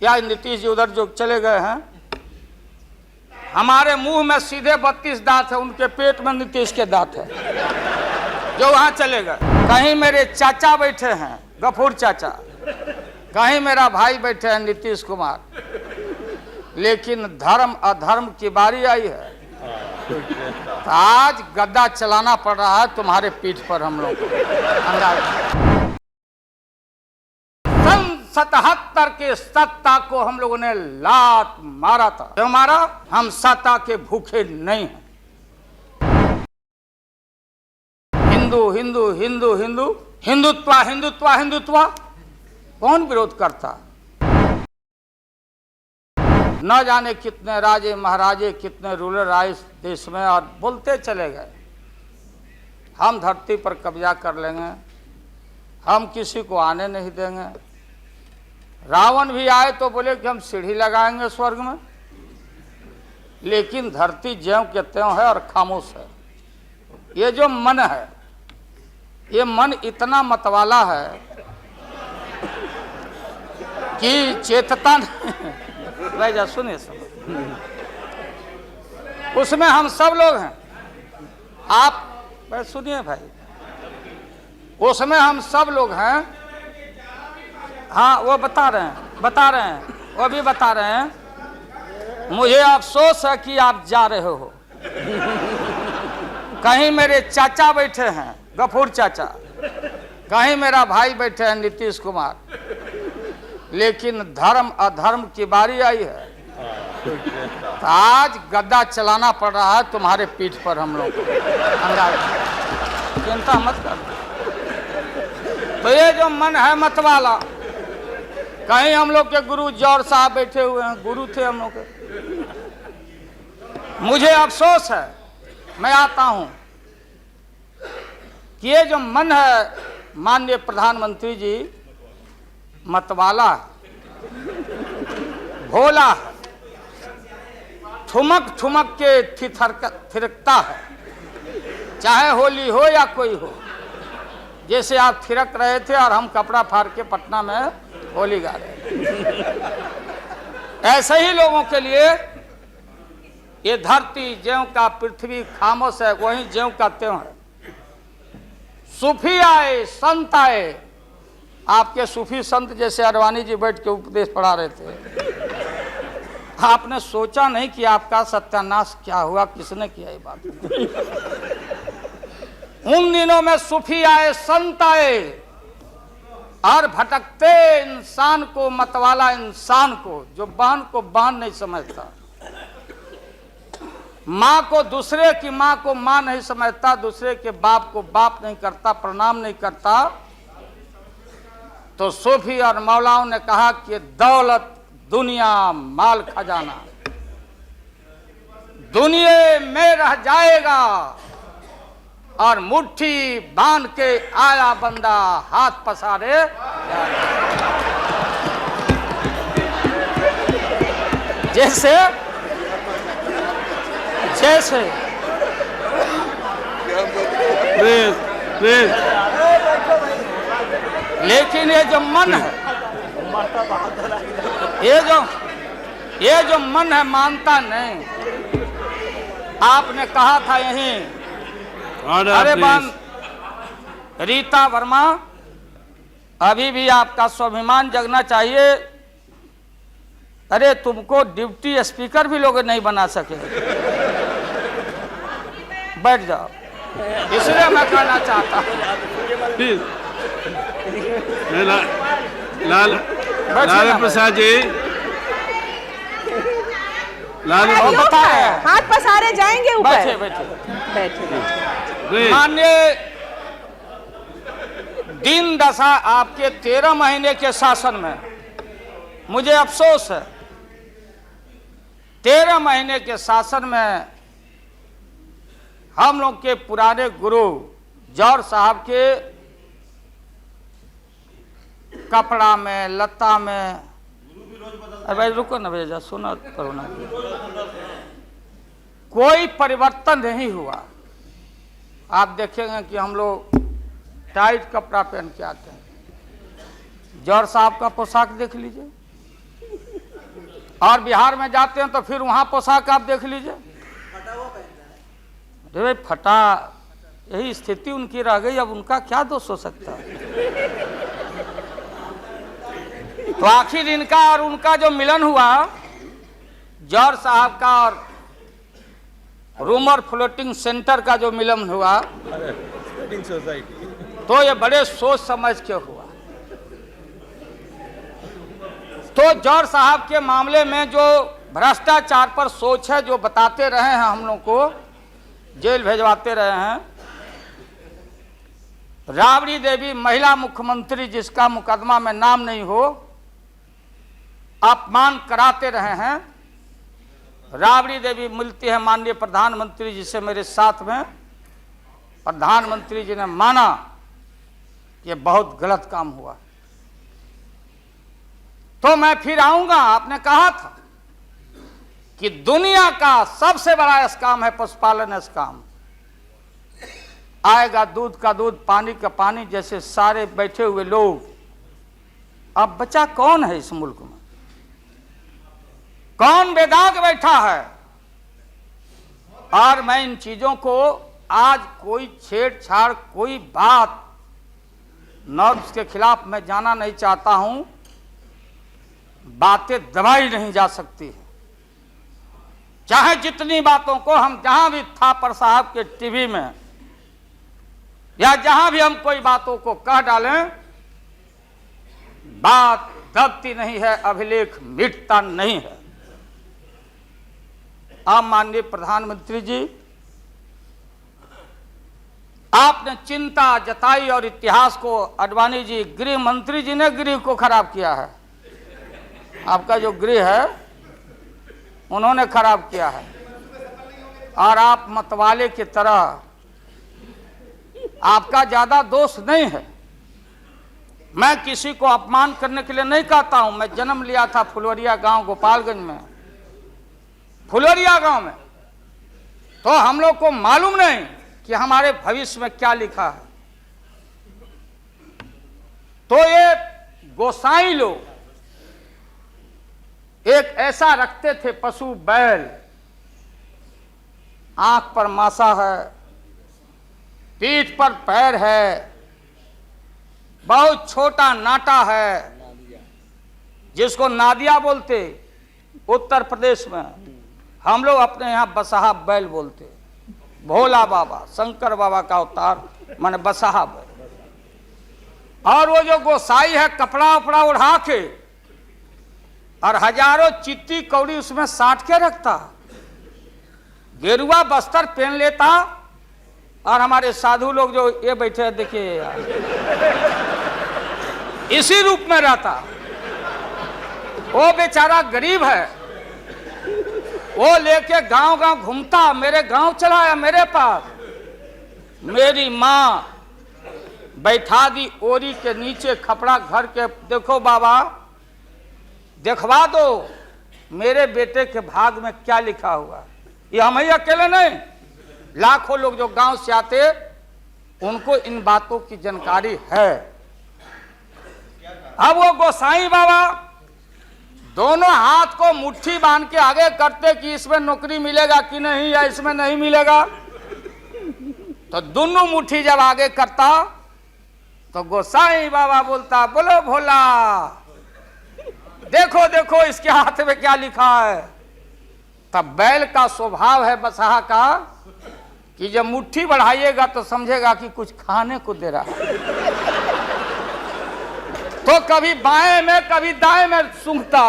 या नीतीश जी उधर जो चले गए हैं, हमारे मुंह में सीधे 32 दांत है, उनके पेट में नीतीश के दांत है जो वहां चले गए। कहीं मेरे चाचा बैठे हैं, गफूर चाचा, कहीं मेरा भाई बैठे हैं नीतीश कुमार, लेकिन धर्म अधर्म की बारी आई है तो आज गद्दा चलाना पड़ रहा है तुम्हारे पीठ पर हम लोग। सन 77 के सत्ता को हम लोगों ने लात मारा था, क्यों मारा? हम सत्ता के भूखे नहीं हैं। हिंदू हिंदू हिंदू हिंदू हिंदुत्व हिंदुत्व हिंदुत्व कौन विरोध करता? न जाने कितने राजे महाराजे, कितने रूलर आए इस देश में और बोलते चले गए हम धरती पर कब्जा कर लेंगे, हम किसी को आने नहीं देंगे। रावण भी आए तो बोले कि हम सीढ़ी लगाएंगे स्वर्ग में, लेकिन धरती ज्यों के त्यों है और खामोश है। ये जो मन है, ये मन इतना मतवाला है कि चेतता नहीं। भाई जा सुनिए उसमें हम सब लोग हैं, आप भाई सुनिए भाई, उसमें हम सब लोग हैं। हाँ वो बता रहे हैं वो भी बता रहे हैं। मुझे अफसोस है कि आप जा रहे हो। कहीं मेरे चाचा बैठे हैं, गफूर चाचा, कहीं मेरा भाई बैठे हैं नीतीश कुमार, लेकिन धर्म अधर्म की बारी आई है तो आज गद्दा चलाना पड़ रहा है तुम्हारे पीठ पर हम लोग। चिंता मत कर। तो ये जो मन है मतवाला, कहीं हम लोग के गुरु जौहर साहब बैठे हुए हैं, गुरु थे हम लोग के। मुझे अफसोस है, मैं आता हूं कि ये जो मन है माननीय प्रधानमंत्री जी, मतवाला भोला, ठुमक ठुमक के थिरकता है, चाहे होली हो या कोई हो। जैसे आप थिरक रहे थे और हम कपड़ा फाड़ के पटना में होली गा रहे। ऐसे ही लोगों के लिए ये धरती ज्यों का पृथ्वी खामोश है, वहीं ज्यों का त्यों है। सूफी आए, संत आए, आपके सूफी संत जैसे अडवाणी जी बैठ के उपदेश पढ़ा रहे थे। आपने सोचा नहीं कि आपका सत्यानाश क्या हुआ, किसने किया ये बात। उन दिनों में सूफी आए, संत आए और भटकते इंसान को, मतवाला इंसान को, जो बहन को बहन नहीं समझता, माँ को दूसरे की माँ को माँ नहीं समझता, दूसरे के बाप को बाप नहीं करता, प्रणाम नहीं करता, तो सूफी और मौलाओं ने कहा कि दौलत दुनिया माल खजाना दुनिया में रह जाएगा और मुट्ठी बांध के आया बंदा हाथ पसारे। जैसे जैसे लेकिन ये जो मन है, ये जो मन है मानता नहीं। आपने कहा था यहीं, अरे बन रीता वर्मा, अभी भी आपका स्वाभिमान जगना चाहिए। अरे तुमको डिप्टी स्पीकर भी लोग नहीं बना सके। बैठ जाओ, इसलिए मैं कहना चाहता हूँ। लालू प्रसाद जी, हाथ पसारे जाएंगे ऊपर। बैठे बैठे बैठे। माननीय दिन दशा आपके 13 महीने के शासन में, मुझे अफसोस है 13 महीने के शासन में हम लोग के पुराने गुरु जौहर साहब के कपड़ा में, लता में, अरे भाई रुको ना भैया, सुना करो ना, कोई परिवर्तन नहीं हुआ। आप देखेंगे कि हम लोग टाइट कपड़ा पहन के आते हैं। जौहर साहब का पोशाक देख लीजिए, और बिहार में जाते हैं तो फिर वहां पोशाक आप देख लीजिए, अरे भाई फटा, यही स्थिति उनकी रह गई, अब उनका क्या दोष हो सकता है। तो आखिर इनका और उनका जो मिलन हुआ, जौहर साहब का और रूमर फ्लोटिंग सेंटर का जो मिलन हुआ, तो ये बड़े सोच समझ के हुआ। तो जौहर साहब के मामले में जो भ्रष्टाचार पर सोच है, जो बताते रहे हैं, हम लोग को जेल भेजवाते रहे हैं। राबड़ी देवी महिला मुख्यमंत्री, जिसका मुकदमा में नाम नहीं हो, अपमान कराते रहे हैं। राबड़ी देवी मिलती है माननीय प्रधानमंत्री जी से मेरे साथ में, प्रधानमंत्री जी ने माना कि बहुत गलत काम हुआ। तो मैं फिर आऊंगा, आपने कहा था कि दुनिया का सबसे बड़ा स्काम है पशुपालन स्काम। आएगा दूध का दूध, पानी का पानी, जैसे सारे बैठे हुए लोग। अब बचा कौन है इस मुल्क में? कौन बेदाग बैठा है? और मैं इन चीजों को आज कोई छेड़छाड़, कोई बात नॉर्म्स के खिलाफ मैं जाना नहीं चाहता हूं। बातें दबाई नहीं जा सकती है, चाहे जितनी बातों को हम जहां भी थापर साहब के टीवी में या जहां भी हम कोई बातों को कह डालें, बात दबती नहीं है, अभिलेख मिटता नहीं है। अब माननीय प्रधानमंत्री जी, आपने चिंता जताई और इतिहास को, आडवाणी जी, गृह मंत्री जी ने गृह को खराब किया है। आपका जो गृह है उन्होंने खराब किया है, और आप मतवाले की तरह, आपका ज्यादा दोष नहीं है। मैं किसी को अपमान करने के लिए नहीं कहता हूं। मैं जन्म लिया था फुलवरिया गांव, गोपालगंज में, फुलवरिया गांव में। तो हम लोग को मालूम नहीं कि हमारे भविष्य में क्या लिखा है। तो ये गोसाई लोग एक ऐसा रखते थे पशु, बैल, आंख पर मासा है, पीठ पर पैर है, बहुत छोटा नाटा है, जिसको नादिया बोलते उत्तर प्रदेश में। हम लोग अपने यहाँ बसहा बैल बोलते। भोला बाबा, शंकर बाबा का अवतार माने बसहा बैल। और वो जो गोसाई है, कपड़ा उपड़ा उड़ा के और हजारों चिट्टी कौड़ी उसमें साट के रखता, गेरुआ बस्तर पहन लेता। और हमारे साधु लोग जो ये बैठे हैं, देखिए यार, इसी रूप में रहता। वो बेचारा गरीब है, वो लेके गांव गांव घूमता। मेरे गांव चला आया मेरे पास, मेरी माँ बैठा दी ओरी के नीचे खपड़ा घर के, देखो बाबा देखवा दो मेरे बेटे के भाग में क्या लिखा हुआ। ये हम ही अकेले नहीं, लाखों लोग जो गांव से आते, उनको इन बातों की जानकारी है। अब वो गोसाई बाबा दोनों हाथ को मुट्ठी बांध के आगे करते कि इसमें नौकरी मिलेगा कि नहीं, या इसमें नहीं मिलेगा। तो दोनों मुट्ठी जब आगे करता तो गोसाई बाबा बोलता, बोलो भोला, देखो देखो इसके हाथ में क्या लिखा है। तब बैल का स्वभाव है बसहा का कि जब मुट्ठी बढ़ाइएगा तो समझेगा कि कुछ खाने को दे रहा है। तो कभी बाएं में कभी दाएं में सूंघता।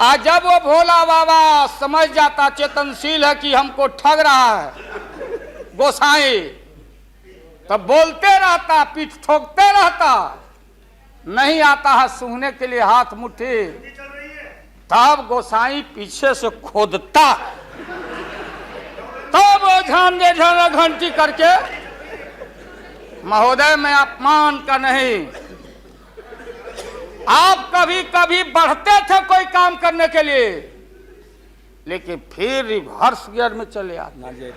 आज जब वो भोला बाबा समझ जाता, चेतनशील है कि हमको ठग रहा है गोसाई, तो बोलते रहता, पीठ ठोकते रहता। नहीं आता है सूंघने के लिए हाथ मुट्ठी, तब गोसाई पीछे से खोदता, तब वो झांझे घंटी करके, महोदय मैं अपमान का नहीं, आप कभी कभी बढ़ते थे कोई काम करने के लिए, लेकिन फिर रिवर्स गियर में चले आते।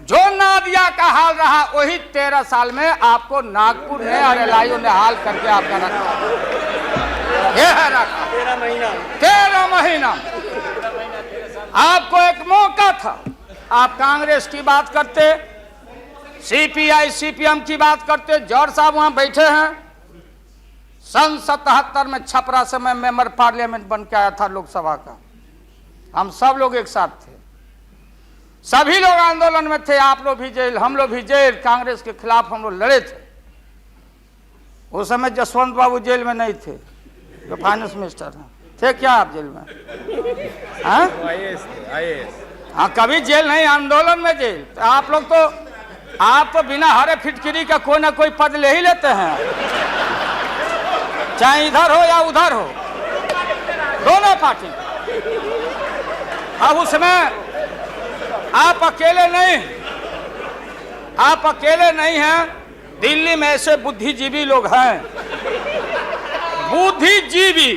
जो नादिया का हाल रहा वही 13 साल में आपको नागपुर ने और एलआईओ ने हाल करके आपका रखा। ये है रखा। 13 महीना आपको एक मौका था। आप कांग्रेस की बात करते, सीपीआई सीपीएम की बात करते। जौहर साहब वहां बैठे हैं। सन 77 में छपरा से मैं मेंबर पार्लियामेंट बन के आया था लोकसभा का। हम सब लोग एक साथ थे, सभी लोग आंदोलन में थे। आप लोग भी जेल, हम लोग भी जेल। कांग्रेस के खिलाफ हम लोग लड़े थे। उस समय जसवंत बाबू जेल में नहीं थे, जो फाइनेंस मिनिस्टर हैं। थे क्या आप जेल में? हाँ, हाँ, कभी जेल नहीं, आंदोलन में जेल। तो आप लोग तो, आप तो बिना हरे फिटकिरी का कोई ना कोई पद ले ही लेते हैं, चाहे इधर हो या उधर हो, दोनों पार्टी। अब उसमें आप अकेले नहीं, आप अकेले नहीं हैं। दिल्ली में ऐसे बुद्धिजीवी लोग हैं, बुद्धिजीवी,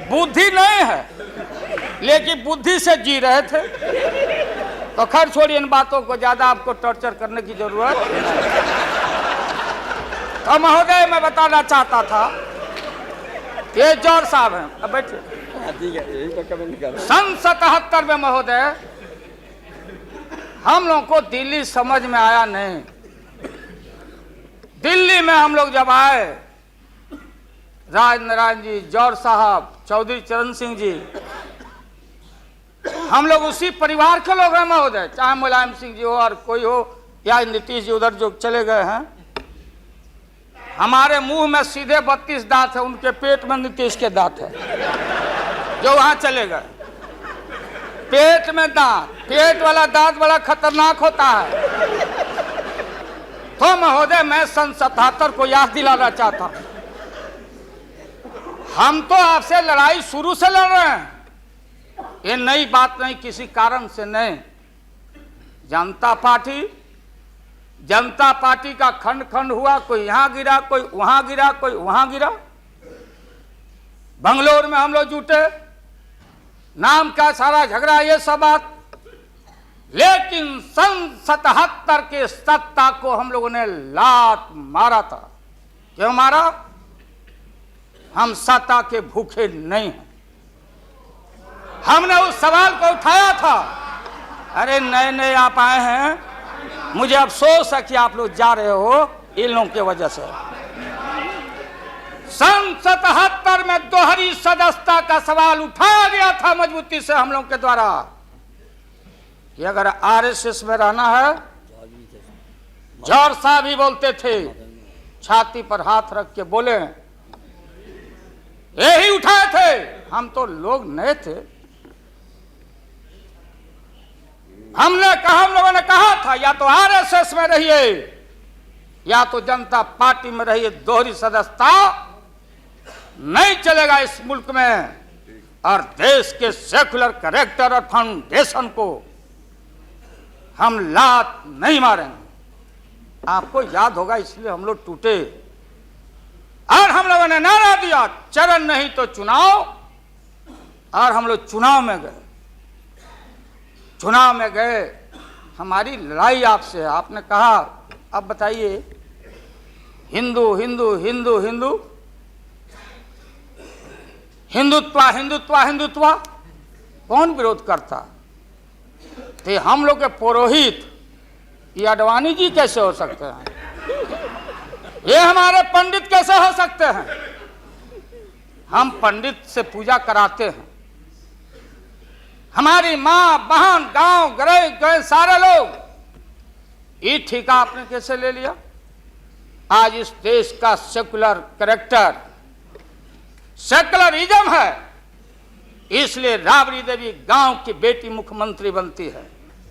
बुद्धि नहीं है लेकिन बुद्धि से जी रहे थे। तो खैर छोड़िए इन बातों को, ज्यादा आपको टॉर्चर करने की जरूरत नहीं। तो महोदय मैं बताना चाहता था, ये जौहर साहब हैं, अब बैठिए। सन 77 में महोदय हम लोगों को दिल्ली समझ में आया नहीं। दिल्ली में हम लोग जब आए, राज नारायण जी, जौहर साहब, चौधरी चरण सिंह जी, हम लोग उसी परिवार के लोग हैं महोदय। चाहे मुलायम सिंह जी हो और कोई हो, या नीतीश जी उधर जो चले गए हैं। हमारे मुंह में सीधे 32 दांत है, उनके पेट में नीतीश के दांत है, जो वहां चले गए। पेट में दांत, पेट वाला दांत बड़ा खतरनाक होता है। तो महोदय मैं सन 77 को याद दिलाना चाहता हूं, हम तो आपसे लड़ाई शुरू से लड़ रहे हैं। ये नई बात नहीं, किसी कारण से नहीं। जनता पार्टी का खंड खंड हुआ, कोई यहां गिरा, कोई वहां गिरा, कोई वहां गिरा। बंगलोर में हम लोग जुटे, नाम का सारा झगड़ा, ये सब बात। लेकिन सन 77 के सत्ता को हम लोगों ने लात मारा था। क्यों मारा? हम सत्ता के भूखे नहीं हैं। हमने उस सवाल को उठाया था। अरे नए नए आप आए हैं, मुझे अफसोस है कि आप लोग जा रहे हो इन लोगों की वजह से। सन 77 में दोहरी सदस्यता का सवाल उठाया गया था मजबूती से हम लोगों के द्वारा, कि अगर आरएसएस में रहना है। जौहर साहब भी बोलते थे, छाती पर हाथ रख के बोले, यही उठाए थे। हम तो लोग नए थे। हम लोगों ने कहा था, या तो आरएसएस में रहिए या तो जनता पार्टी में रहिए। दोहरी सदस्यता नहीं चलेगा इस मुल्क में, और देश के सेकुलर कैरेक्टर और फाउंडेशन को हम लात नहीं मारेंगे। आपको याद होगा, इसलिए हम लोग टूटे और हम लोगों ने नारा दिया, चरण नहीं तो चुनाव। और हम लोग चुनाव में गए। चुनाव में गए, हमारी लड़ाई आपसे है। आपने कहा, अब बताइए, हिंदू हिंदू हिंदू हिंदू, हिंदुत्व हिंदुत्व हिंदुत्व, कौन विरोध करता? तो हम लोग के पुरोहित ये अडवाणी जी कैसे हो सकते हैं? ये हमारे पंडित कैसे हो सकते हैं? हम पंडित से पूजा कराते हैं। हमारी माँ बहन गांव गए सारे लोग। ये ठेका आपने कैसे ले लिया? आज इस देश का सेकुलर कैरेक्टर, सेकुलरिज्म है, इसलिए राबड़ी देवी गांव की बेटी मुख्यमंत्री बनती है।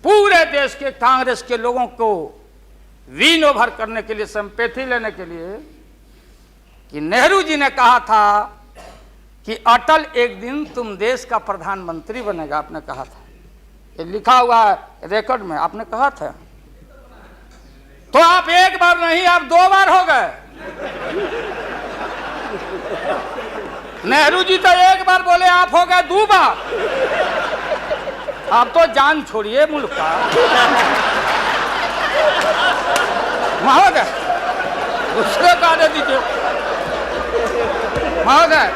पूरे देश के कांग्रेस के लोगों को विन ओवर करने के लिए, सिंपैथी लेने के लिए, कि नेहरू जी ने कहा था कि अटल एक दिन तुम देश का प्रधानमंत्री बनेगा। आपने कहा था, ये लिखा हुआ है रिकॉर्ड में, आपने कहा था। तो आप एक बार नहीं, आप 2 बार हो गए। नेहरू जी तो एक बार बोले, आप हो गए 2 बार। आप तो जान छोड़िए मुल्क का। महोदय दूसरे का दे दीजिए। महोदय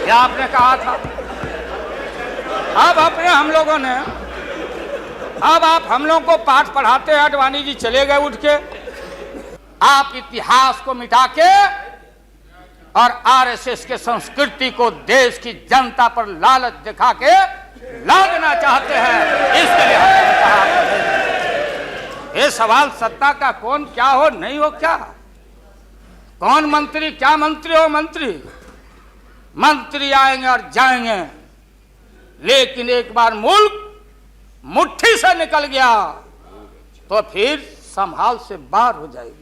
ये आपने कहा था। अब अपने हम लोगों ने, अब आप हम लोगों को पाठ पढ़ाते हैं, आडवाणी जी चले गए उठ के। आप इतिहास को मिटा के और आरएसएस के संस्कृति को देश की जनता पर लालच दिखा के लादना चाहते हैं। इसके लिए हमने कहा ये सवाल सत्ता का कौन क्या हो नहीं हो, क्या कौन मंत्री, क्या मंत्री हो मंत्री, मंत्री आएंगे और जाएंगे, लेकिन एक बार मुल्क मुट्ठी से निकल गया तो फिर संभाल से बाहर हो जाएगी।